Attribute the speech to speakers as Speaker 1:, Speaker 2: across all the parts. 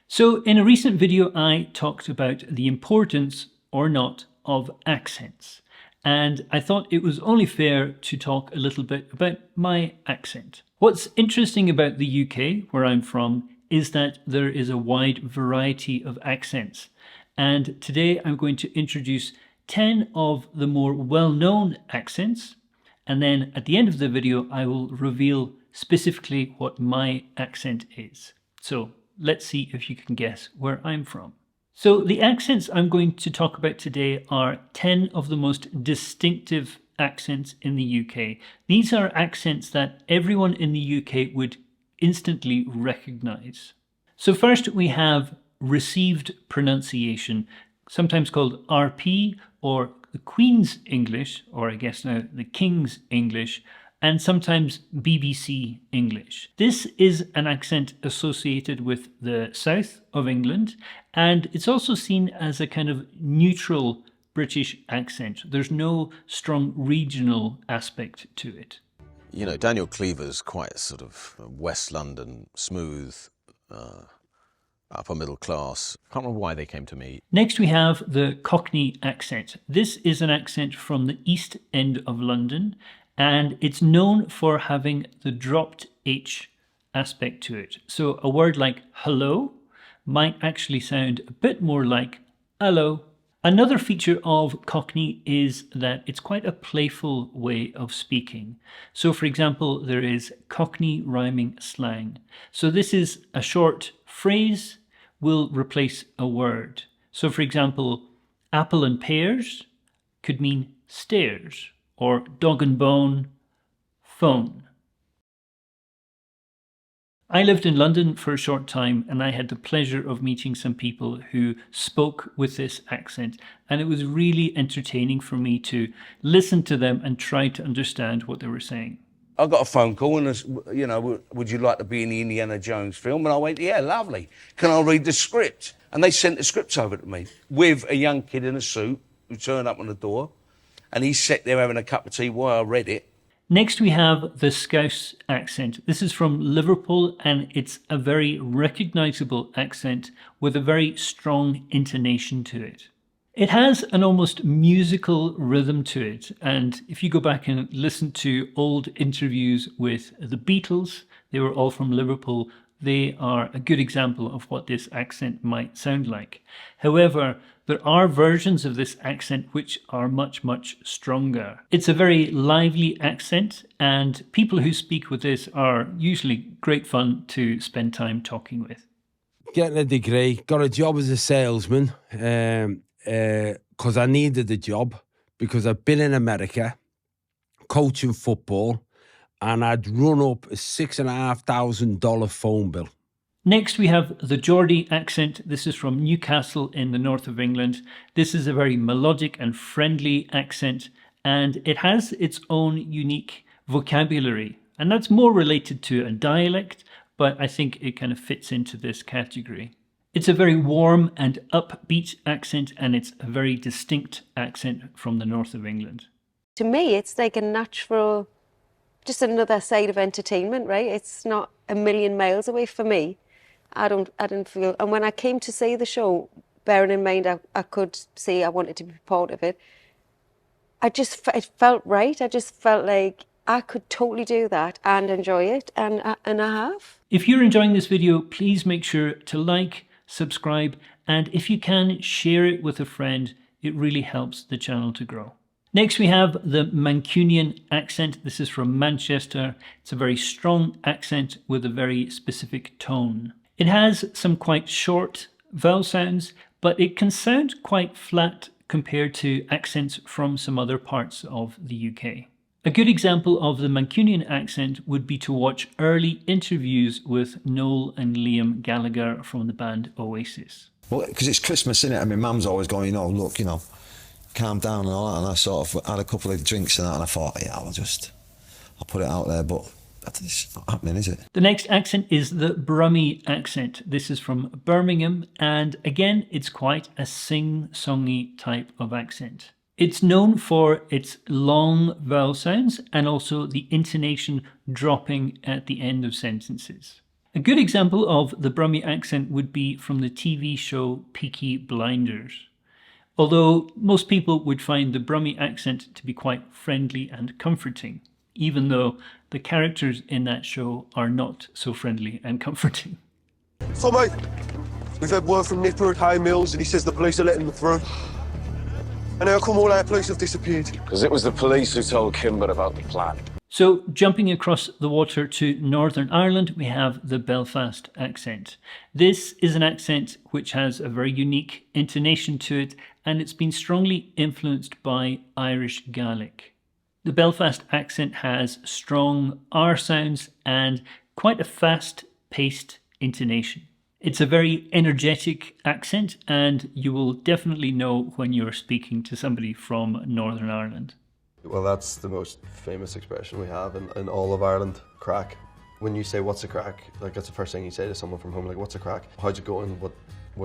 Speaker 1: So in a recent video, I talked about the importance or not of accents. And I thought it was only fair to talk a little bit about my accent. What's interesting about the UK, where I'm from, is that there is a wide variety of accents. And today I'm going to introduce 10 of the more well-known accents. And then at the end of the video, I will reveal specifically what my accent is. So let's see if you can guess where I'm from. So the accents I'm going to talk about today are 10 of the most distinctive accents in the UK. These are accents that everyone in the UK would instantly recognize. So first we have received pronunciation, sometimes called RP or the Queen's English, or I guess now the King's English, and sometimes BBC English. This is an accent associated with the south of England, and it's also seen as a kind of neutral British accent. There's no strong regional aspect to it.
Speaker 2: You know, Daniel Cleaver's quite a sort of West London, smooth, upper middle class. I can't remember why they came to me.
Speaker 1: Next we have the Cockney accent. This is an accent from the East End of London, and it's known for having the dropped H aspect to it. So a word like hello might actually sound a bit more like hello. Another feature of Cockney is that it's quite a playful way of speaking. So for example, there is Cockney rhyming slang. So this is a short phrase will replace a word. So for example, apple and pears could mean stairs, or dog and bone, phone. I lived in London for a short time and I had the pleasure of meeting some people who spoke with this accent, and it was really entertaining for me to listen to them and try to understand what they were saying.
Speaker 3: I got a phone call and, you know, would you like to be in the Indiana Jones film? And I went, yeah, lovely. Can I read the script? And they sent the scripts over to me with a young kid in a suit who turned up on the door. And he sat there having a cup of tea while I read it.
Speaker 1: Next we have the Scouse accent. This is from Liverpool and it's a very recognisable accent with a very strong intonation to it. It has an almost musical rhythm to it, and if you go back and listen to old interviews with the Beatles, they were all from Liverpool, they are a good example of what this accent might sound like. However, there are versions of this accent which are much, much stronger. It's a very lively accent, and people who speak with this are usually great fun to spend time talking with.
Speaker 4: Getting a degree, got a job as a salesman because I needed the job, because I've been in America coaching football and I'd run up a $6,500 phone bill.
Speaker 1: Next we have the Geordie accent. This is from Newcastle in the north of England. This is a very melodic and friendly accent, and it has its own unique vocabulary, and that's more related to a dialect, but I think it kind of fits into this category. It's a very warm and upbeat accent, and it's a very distinct accent from the north of England.
Speaker 5: To me, it's like a natural, just another side of entertainment, right? It's not a million miles away for me. I didn't feel, and when I came to see the show, bearing in mind I could see I wanted to be part of it, it felt right. I just felt like I could totally do that and enjoy it, and I have.
Speaker 1: If you're enjoying this video, please make sure to like, subscribe, and if you can, share it with a friend. It really helps the channel to grow. Next we have the Mancunian accent. This is from Manchester. It's a very strong accent with a very specific tone. It has some quite short vowel sounds, but it can sound quite flat compared to accents from some other parts of the UK. A good example of the Mancunian accent would be to watch early interviews with Noel and Liam Gallagher from the band Oasis.
Speaker 6: Well, because it's Christmas, isn't it? And my mum's always going, look, calm down and all that. And I sort of had a couple of drinks and that, and I thought, yeah, I'll put it out there, but it's not happening, is it?
Speaker 1: The next accent is the Brummie accent. This is from Birmingham, and again, it's quite a sing-songy type of accent. It's known for its long vowel sounds and also the intonation dropping at the end of sentences. A good example of the Brummie accent would be from the TV show Peaky Blinders. Although most people would find the Brummie accent to be quite friendly and comforting, even though the characters in that show are not so friendly and comforting.
Speaker 7: So, mate, we've had word from Nipper at Hay Mills and he says the police are letting them through. And how come all our police have disappeared?
Speaker 8: Because it was the police who told Kimber about the plan.
Speaker 1: So, jumping across the water to Northern Ireland, we have the Belfast accent. This is an accent which has a very unique intonation to it, and it's been strongly influenced by Irish Gaelic. The Belfast accent has strong R sounds and quite a fast-paced intonation. It's a very energetic accent, and you will definitely know when you're speaking to somebody from Northern Ireland.
Speaker 9: Well, that's the most famous expression we have in all of Ireland, crack. When you say, what's a crack? Like, that's the first thing you say to someone from home, like, what's a crack? How's it going? What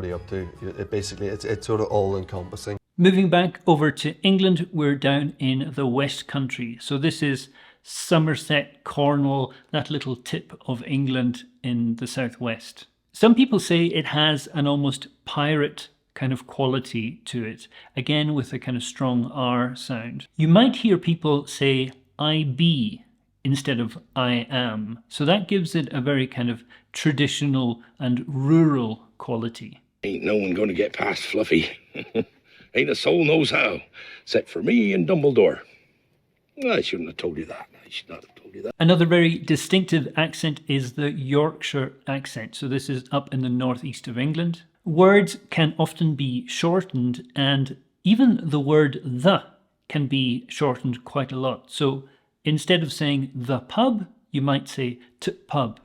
Speaker 9: are you up to? It's sort of all-encompassing.
Speaker 1: Moving back over to England, we're down in the West Country. So this is Somerset, Cornwall, that little tip of England in the southwest. Some people say it has an almost pirate kind of quality to it, again with a kind of strong R sound. You might hear people say I be instead of I am, so that gives it a very kind of traditional and rural quality.
Speaker 10: Ain't no one gonna get past Fluffy. Ain't a soul knows how, except for me and Dumbledore. I shouldn't have told you that. I should not have told you that.
Speaker 1: Another very distinctive accent is the Yorkshire accent. So this is up in the northeast of England. Words can often be shortened, and even the word the can be shortened quite a lot. So instead of saying the pub, you might say t pub.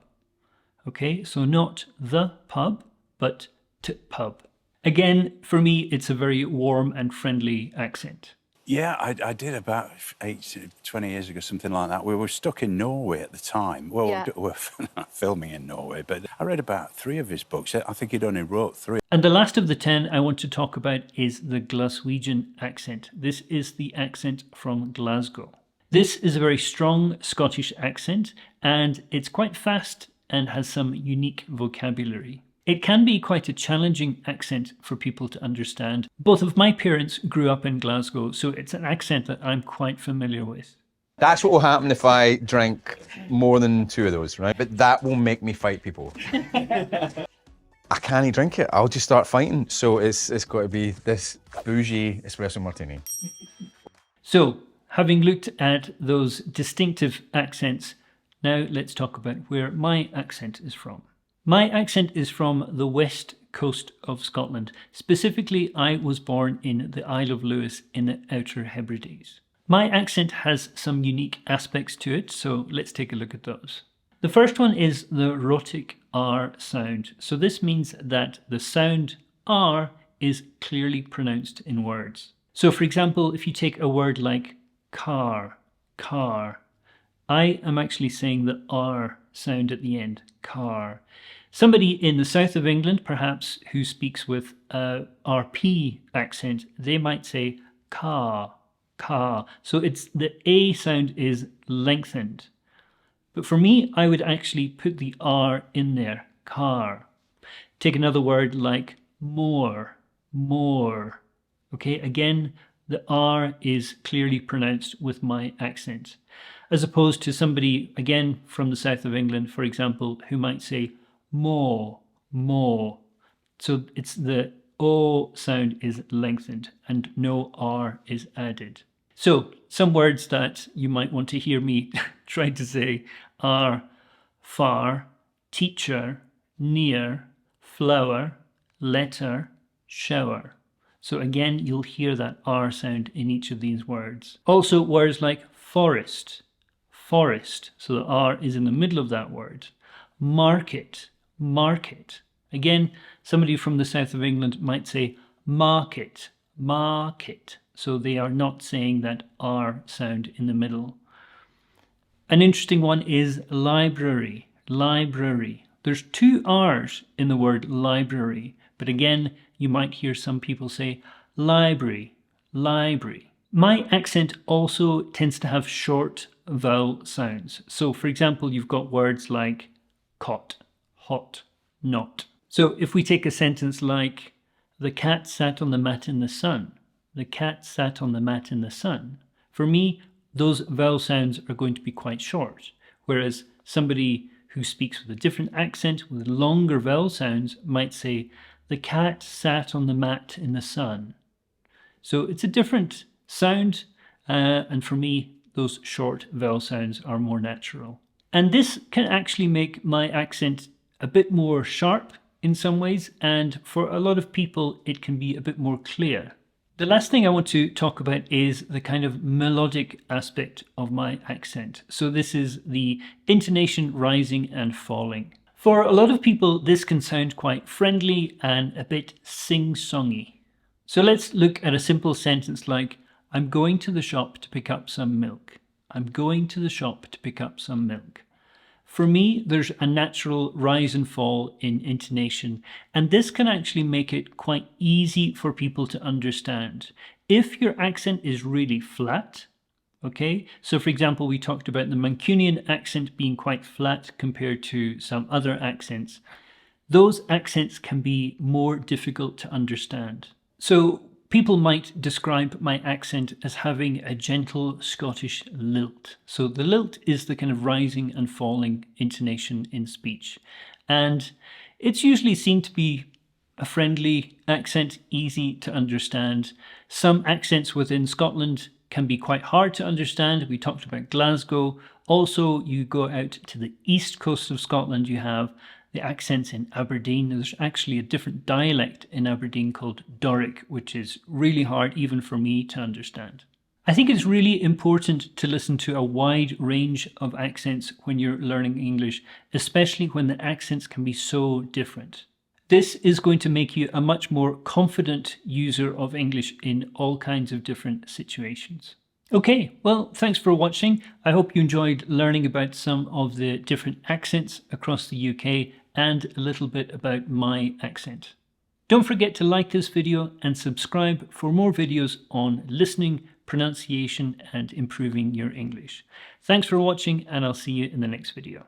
Speaker 1: Okay, so not the pub, but t pub. Again, for me, it's a very warm and friendly accent.
Speaker 11: Yeah, I did about 20 years ago, something like that. We were stuck in Norway at the time. Well,
Speaker 5: Yeah.
Speaker 11: we were filming in Norway, but I read about 3 of his books. I think he'd only wrote 3.
Speaker 1: And the last of the 10 I want to talk about is the Glaswegian accent. This is the accent from Glasgow. This is a very strong Scottish accent, and it's quite fast and has some unique vocabulary. It can be quite a challenging accent for people to understand. Both of my parents grew up in Glasgow, so it's an accent that I'm quite familiar with.
Speaker 12: That's what will happen if I drink more than 2 of those, right? But that will make me fight people. I can't drink it. I'll just start fighting. So it's got to be this bougie espresso martini.
Speaker 1: So, having looked at those distinctive accents, now let's talk about where my accent is from. My accent is from the west coast of Scotland. Specifically, I was born in the Isle of Lewis in the Outer Hebrides. My accent has some unique aspects to it, so let's take a look at those. The first one is the rhotic R sound. So this means that the sound R is clearly pronounced in words. So for example, if you take a word like car, I am actually saying the R sound at the end, car. Somebody in the south of England, perhaps, who speaks with a RP accent, they might say car. So it's the A sound is lengthened. But for me, I would actually put the R in there, car. Take another word like more. Okay, again, the R is clearly pronounced with my accent. As opposed to somebody, again, from the south of England, for example, who might say more. So it's the O sound is lengthened and no R is added. So some words that you might want to hear me try to say are far, teacher, near, flower, letter, shower. So again, you'll hear that R sound in each of these words. Also words like forest. So the R is in the middle of that word. Market. Again, somebody from the south of England might say market. So they are not saying that R sound in the middle. An interesting one is library. There's 2 R's in the word library, but again, you might hear some people say library. My accent also tends to have short vowel sounds. So for example, you've got words like cot, hot, not. So if we take a sentence like, the cat sat on the mat in the sun, the cat sat on the mat in the sun, for me, those vowel sounds are going to be quite short, whereas somebody who speaks with a different accent with longer vowel sounds might say, the cat sat on the mat in the sun. So it's a different sound, and for me, those short vowel sounds are more natural. And this can actually make my accent a bit more sharp in some ways, and for a lot of people, it can be a bit more clear. The last thing I want to talk about is the kind of melodic aspect of my accent. So this is the intonation rising and falling. For a lot of people, this can sound quite friendly and a bit sing-songy. So let's look at a simple sentence like, I'm going to the shop to pick up some milk. I'm going to the shop to pick up some milk. For me, there's a natural rise and fall in intonation, and this can actually make it quite easy for people to understand. If your accent is really flat, okay, so for example, we talked about the Mancunian accent being quite flat compared to some other accents, those accents can be more difficult to understand. So people might describe my accent as having a gentle Scottish lilt. So the lilt is the kind of rising and falling intonation in speech. And it's usually seen to be a friendly accent, easy to understand. Some accents within Scotland can be quite hard to understand. We talked about Glasgow. Also, you go out to the east coast of Scotland, you have the accents in Aberdeen. There's actually a different dialect in Aberdeen called Doric, which is really hard even for me to understand. I think it's really important to listen to a wide range of accents when you're learning English, especially when the accents can be so different. This is going to make you a much more confident user of English in all kinds of different situations. Okay, well, thanks for watching. I hope you enjoyed learning about some of the different accents across the UK and a little bit about my accent. Don't forget to like this video and subscribe for more videos on listening, pronunciation, and improving your English. Thanks for watching, and I'll see you in the next video.